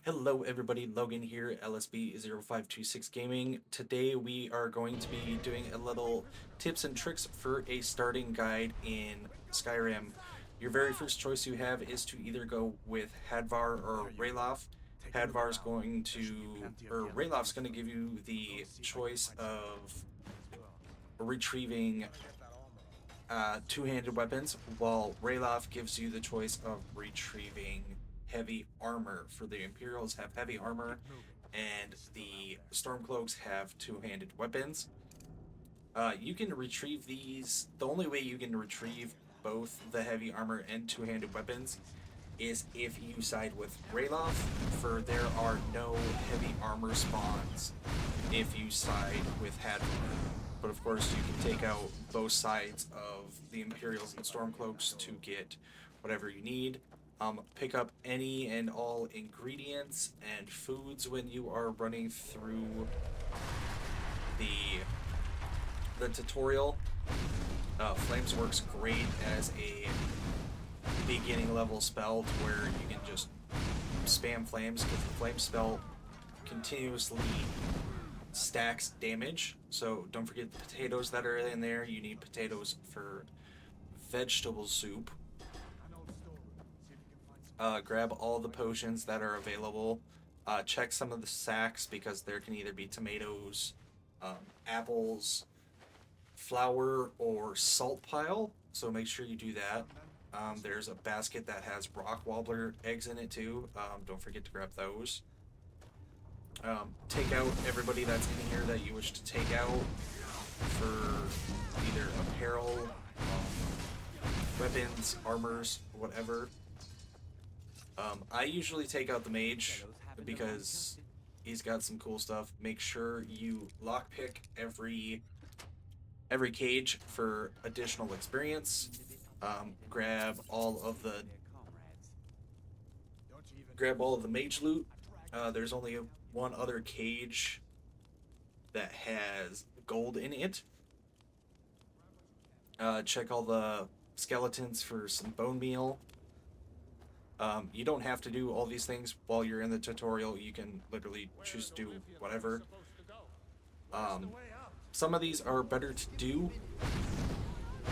Hello everybody, Logan here, LSB0526 Gaming. Today we are going to be doing a little tips and tricks for a starting guide in Skyrim. Your very first choice you have is to either go with Hadvar or Ralof. Hadvar's going to, or Ralof's going to give you the choice of retrieving two-handed weapons, while Ralof gives you the choice of retrieving heavy armor. For the Imperials have heavy armor, and the Stormcloaks have two-handed weapons. You can retrieve these. The only way you can retrieve both the heavy armor and two-handed weapons is if you side with Ralof, for there are no heavy armor spawns if you side with Hadvar. But of course, you can take out both sides of the Imperials and Stormcloaks to get whatever you need. Pick up any and all ingredients and foods when you are running through the tutorial. Flames works great as a beginning level spell to where you can just spam flames, because the flame spell continuously stacks damage. So don't forget the potatoes that are in there. You need potatoes for vegetable soup. Grab all the potions that are available. Check some of the sacks, because there can either be tomatoes, apples, flour, or salt pile. So make sure you do that. There's a basket that has rock wobbler eggs in it too. Don't forget to grab those. Take out everybody that's in here that you wish to take out for either apparel, weapons, armors, whatever. I usually take out the mage because he's got some cool stuff. Make sure you lockpick every cage for additional experience. Grab all of the mage loot. There's only one other cage that has gold in it. Check all the skeletons for some bone meal. You don't have to do all these things while you're in the tutorial. You can literally choose to do whatever. Some of these are better to do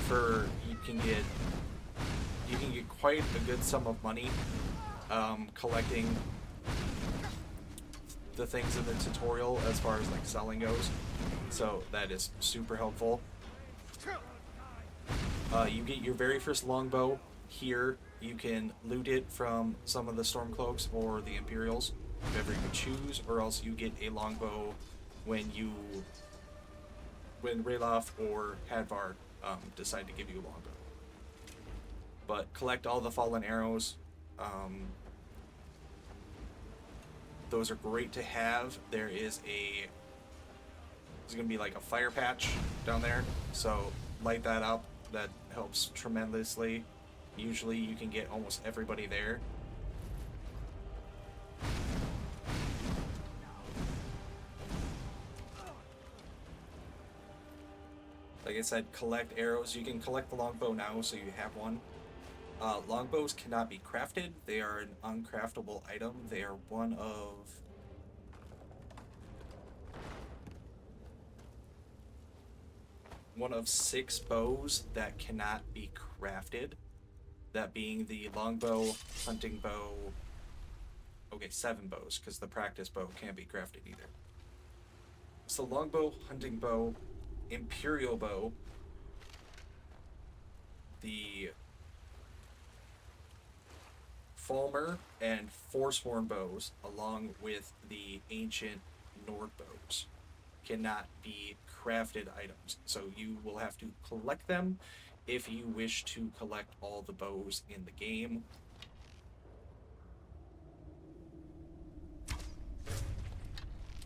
for you can get quite a good sum of money collecting the things in the tutorial as far as like selling goes. So that is super helpful. You get your very first longbow here. You can loot it from some of the Stormcloaks or the Imperials, whatever you choose, or else you get a longbow when Ralof or Hadvar decide to give you a longbow. But collect all the fallen arrows. Those are great to have. There's gonna be like a fire patch down there, so light that up. That helps tremendously. Usually you can get almost everybody there. Like I said, collect arrows. You can collect the longbow now, so you have one. Longbows cannot be crafted. They are an uncraftable item. They are one of 6 bows that cannot be crafted. That being the longbow, hunting bow. Okay, 7 bows, because the practice bow can't be crafted either. So longbow, hunting bow, imperial bow, the Falmer and Forsworn bows, along with the ancient Nord bows, cannot be crafted items. So you will have to collect them if you wish to collect all the bows in the game.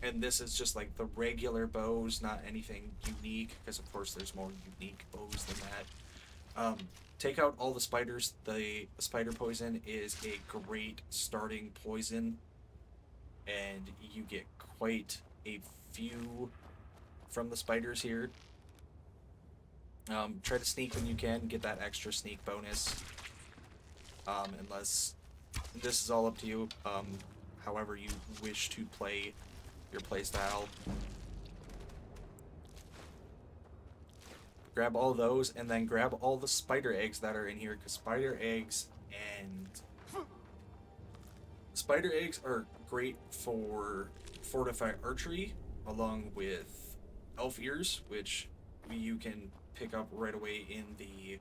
And this is just like the regular bows, not anything unique, because of course there's more unique bows than that. Take out all the spiders. The spider poison is a great starting poison, and you get quite a few from the spiders here. Try to sneak when you can, get that extra sneak bonus. Unless this is all up to you. however you wish to play your playstyle. Grab all those, and then grab all the spider eggs that are in here, because spider eggs are great for fortify archery, along with elf ears, which you can pick up right away in the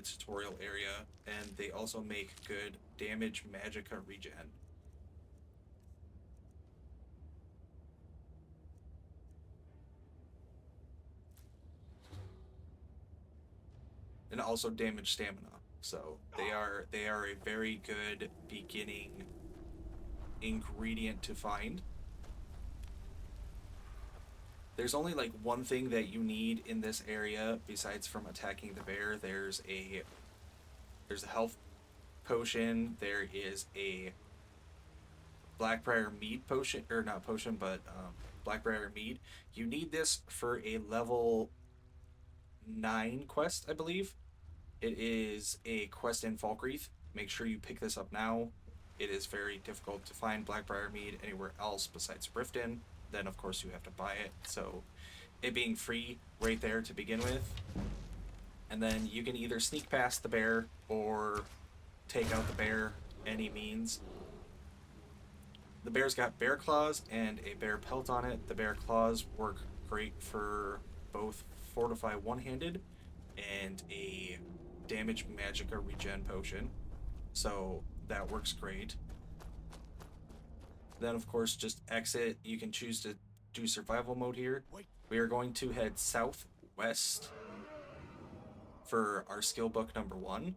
tutorial area, and they also make good damage magicka regen. And also damage stamina. So they are a very good beginning ingredient to find. There's only like one thing that you need in this area besides from attacking the bear. There's a health potion. There is a Blackbriar mead potion, or not potion, but Blackbriar mead. You need this for a level 9 quest, I believe. It is a quest in Falkreath. Make sure you pick this up now. It is very difficult to find Blackbriar mead anywhere else besides Riften. Then, of course, you have to buy it. So, it being free right there to begin with. And then you can either sneak past the bear or take out the bear any means. The bear's got bear claws and a bear pelt on it. The bear claws work great for both fortify one-handed and a damage magicka regen potion. So that works great. Then, of course, just exit. You can choose to do survival mode here. We are going to head southwest for our skill book number 1.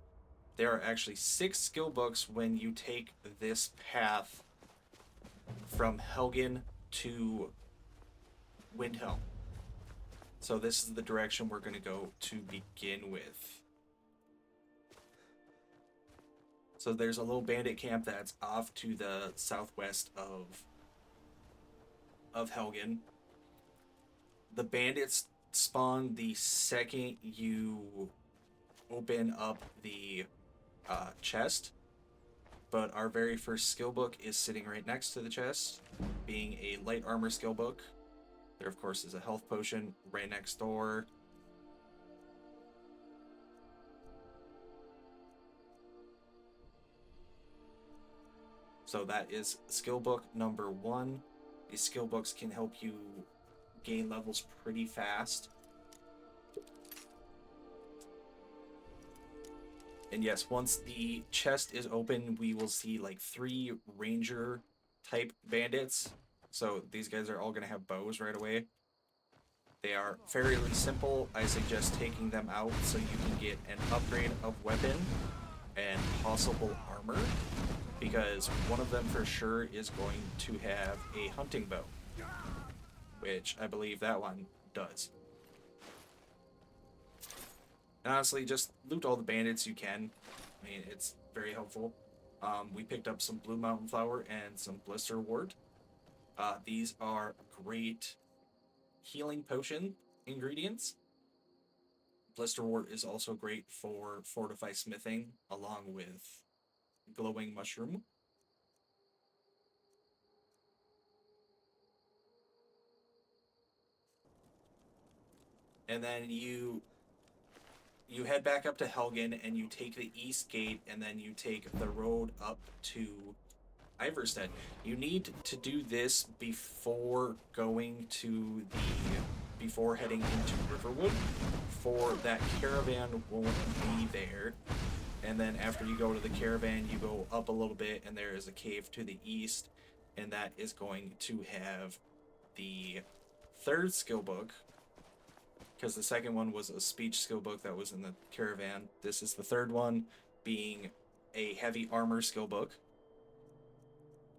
There are actually 6 skill books when you take this path from Helgen to Windhelm. So this is the direction we're going to go to begin with. So there's a little bandit camp that's off to the southwest of Helgen. The bandits spawn the second you open up the chest, but our very first skill book is sitting right next to the chest, being a light armor skill book. There, of course, is a health potion right next door. So that is skill book number 1. These skill books can help you gain levels pretty fast. And yes, once the chest is open, we will see like 3 ranger type bandits. So these guys are all going to have bows right away. They are fairly simple. I suggest taking them out so you can get an upgrade of weapon and possible armor, because one of them for sure is going to have a hunting bow, which I believe that one does. And honestly, just loot all the bandits you can. I mean, it's very helpful. We picked up some Blue Mountain Flower and some Blister Wart. These are great healing potion ingredients. Blister Wart is also great for fortify smithing, along with glowing mushroom. And then you head back up to Helgen and you take the east gate, and then you take the road up to Iverstead. You need to do this before before heading into Riverwood, for that caravan won't be there. And then after you go to the caravan, you go up a little bit and there is a cave to the east, and that is going to have the 3rd skill book, because the 2nd one was a speech skill book that was in the caravan. This is the 3rd one, being a heavy armor skill book.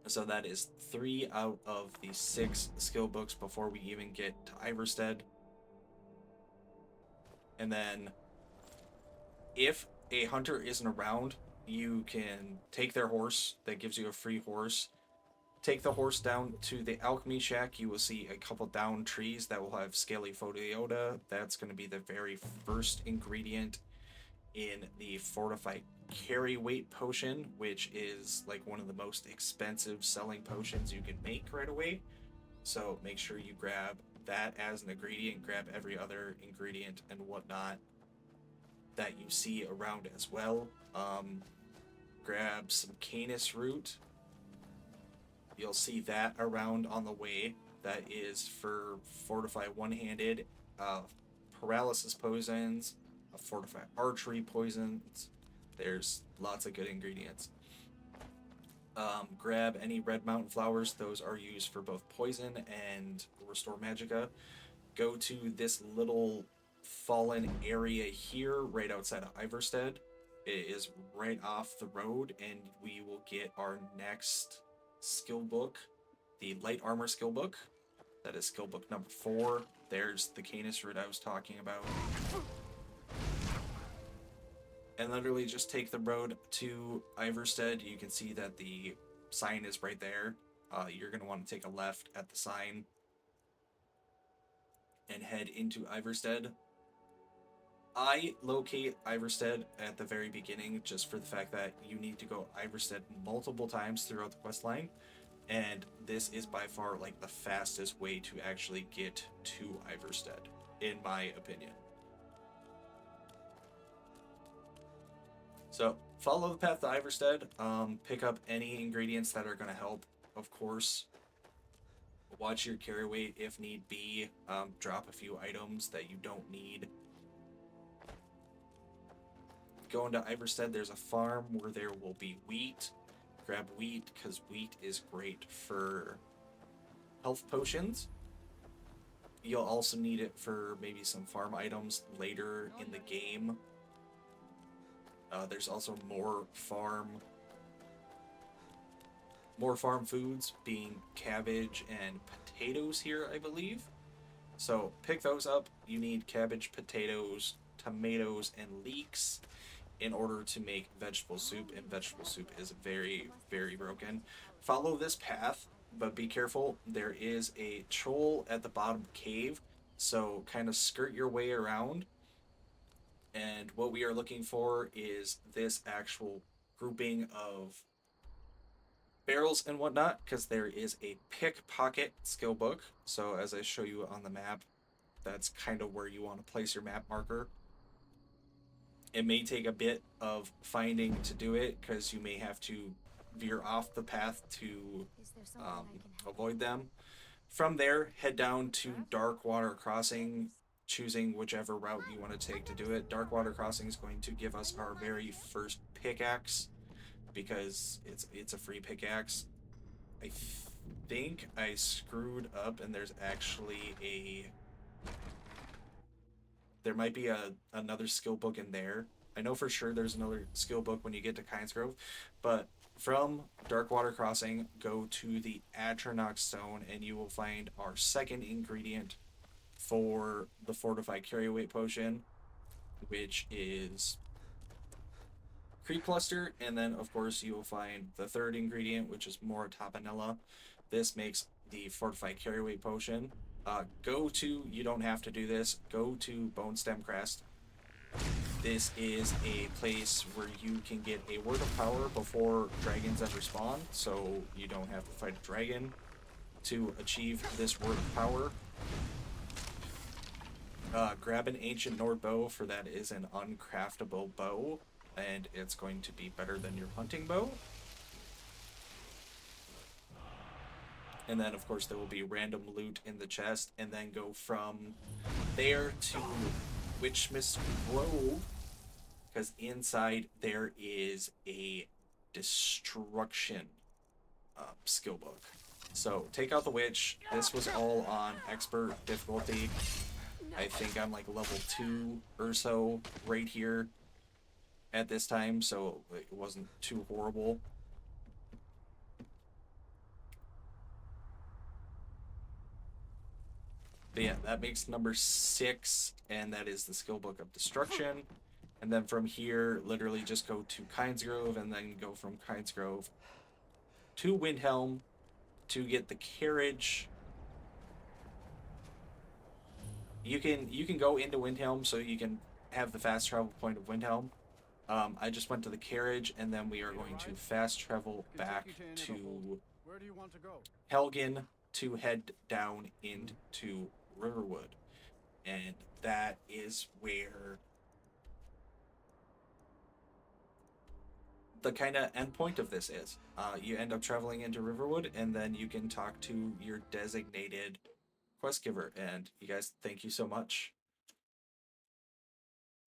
So that is 3 out of the 6 skill books before we even get to Iverstead. And then if a hunter isn't around, you can take their horse. That gives you a free horse. Take the horse down to the alchemy shack. You will see a couple down trees that will have scaly photiota. That's going to be the very first ingredient in the fortified carry weight potion, which is like one of the most expensive selling potions you can make right away. So make sure you grab that as an ingredient, grab every other ingredient and whatnot that you see around as well. Grab some canis root. You'll see that around on the way. That is for fortify one-handed, paralysis poisons, fortify archery poisons. There's lots of good ingredients. Grab any red mountain flowers. Those are used for both poison and restore magicka. Go to this little fallen area here right outside of Iverstead. It is right off the road, and we will get our next skill book, the light armor skill book. That is skill book number 4. There's the canis root I was talking about. And literally just take the road to Iverstead. You can see that the sign is right there. You're going to want to take a left at the sign and head into Iverstead. I locate Iverstead at the very beginning just for the fact that you need to go Iverstead multiple times throughout the quest line, and this is by far like the fastest way to actually get to Iverstead, in my opinion. So follow the path to Iverstead, pick up any ingredients that are going to help, of course. Watch your carry weight if need be. Drop a few items that you don't need. Going to Iverstead, there's a farm where there will be wheat. Grab wheat, because wheat is great for health potions. You'll also need it for maybe some farm items later in the game. There's also more farm foods, being cabbage and potatoes here, I believe. So pick those up. You need cabbage, potatoes, tomatoes, and leeks in order to make vegetable soup, and vegetable soup is very, very broken. Follow this path, but be careful. There is a troll at the bottom of the cave, so kind of skirt your way around. And what we are looking for is this actual grouping of barrels and whatnot, because there is a pickpocket skill book. So as I show you on the map, that's kind of where you want to place your map marker. It may take a bit of finding to do it, because you may have to veer off the path to avoid them. From there, head down to Darkwater Crossing, choosing whichever route you want to take to do it. Darkwater Crossing is going to give us our very first pickaxe, because it's a free pickaxe. I think I screwed up, and there's actually there might be another skill book in there. I know for sure there's another skill book when you get to Kynesgrove, but from Darkwater Crossing, go to the Atronach Stone, and you will find our second ingredient for the fortified carry weight potion, which is Creep Cluster, and then of course you will find the third ingredient, which is more Tapanella. This makes the fortified carry weight potion. You don't have to do this, go to Bone Stem Crest. This is a place where you can get a word of power before dragons ever spawn, so you don't have to fight a dragon to achieve this word of power. Grab an ancient Nord bow, for that is an uncraftable bow, and it's going to be better than your hunting bow. And then, of course, there will be random loot in the chest, and then go from there to Witchmist Grove, because inside there is a destruction skill book. So take out the witch. This was all on expert difficulty. I think I'm like level 2 or so right here at this time, so it wasn't too horrible. But yeah, that makes number 6, and that is the skill book of destruction. And then from here, literally just go to Kynesgrove, and then go from Kynesgrove to Windhelm to get the carriage. You can go into Windhelm, so you can have the fast travel point of Windhelm. I just went to the carriage, and then we are going to fast travel back to Where do you want to go? Helgen to head down into Riverwood. And that is where the kind of end point of this is. You end up traveling into Riverwood, and then you can talk to your designated quest giver. And you guys, thank you so much.